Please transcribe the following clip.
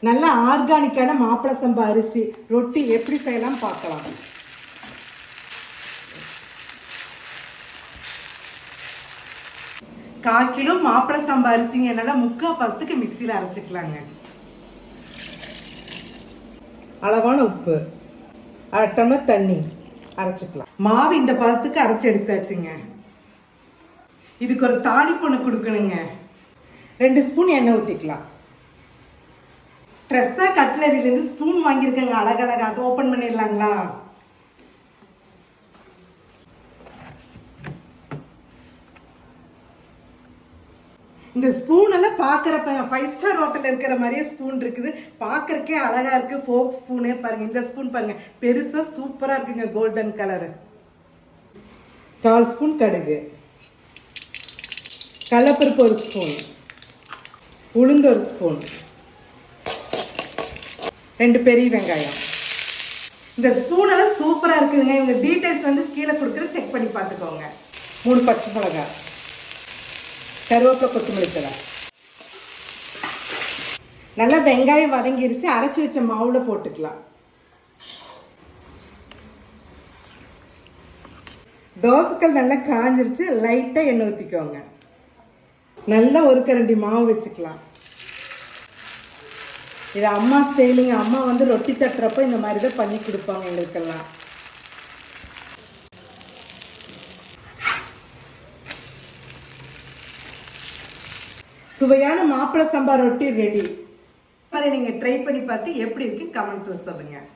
நல்ல ஆர்கானிக்கான மாப்பிள சம்பா அரிசி ரொட்டி எப்படி செய்யலாம் பார்க்கலாம். கால் கிலோ மாப்பிள சம்பா அரிசிங்க நல்லா 3/4 பதத்துக்கு மிக்சியில் அரைச்சிக்கலாங்க. அளவான உப்பு, 1/2 டம்ளர் தண்ணி அரைச்சிக்கலாம். மாவு இந்த பதத்துக்கு அரைச்சி எடுத்தாச்சுங்க. இதுக்கு ஒரு தாளிப்பு ஒன்று கொடுக்கணுங்க. 2 ஸ்பூன் எண்ணெய் ஊற்றிக்கலாம். ட்ரெஸ்ஸா கட்லரியிலேருந்து ஸ்பூன் வாங்கியிருக்கேங்க, அழகழகா. அதை ஓப்பன் பண்ணிடலாங்களா? இந்த ஸ்பூன் எல்லாம் பார்க்குறப்ப 5 ஸ்டார் ஹோட்டலில் இருக்கிற மாதிரியே ஸ்பூன் இருக்குது. பார்க்குறக்கே அழகாக இருக்குது. ஃபோக் ஸ்பூனே பாருங்கள். இந்த ஸ்பூன் பாருங்கள், பெருசாக சூப்பராக இருக்குங்க, கோல்டன் கலரு. 1/4 ஸ்பூன் கடுகு, கடலைப்பருப்பு 1 ஸ்பூன், உளுந்து 1 ஸ்பூன், 2 பெரிய வெங்காயம். இந்த ஸ்பூன் எல்லாம் சூப்பராக இருக்குதுங்க. இவங்க டீட்டெயில்ஸ் வந்து கீழே கொடுக்குற செக் பண்ணி பார்த்துக்கோங்க. 3 பச்சை மிளகாய், கருவேப்பிலை, கொத்தமல்லி தழை. நல்லா வெங்காயம் வதங்கிருச்சு. அரைச்சி வச்ச மாவுல போட்டுக்கலாம். தோசைக்கல் நல்லா காஞ்சிருச்சு. லைட்டாக எண்ணெய் ஊற்றிக்கோங்க. நல்லா 1 கரண்டி மாவு வச்சுக்கலாம். இது அம்மா ஸ்டைலுங்க. அம்மா வந்து ரொட்டி தட்டுறப்போ இந்த மாதிரி தான் பண்ணி கொடுப்பாங்க எங்களுக்கெல்லாம். சுவையான மாப்பிள சம்பா ரொட்டி ரெடி. மாதிரி நீங்கள் ட்ரை பண்ணி பார்த்து எப்படி இருக்கு கமெண்ட்ஸில் சொல்லுங்கள்.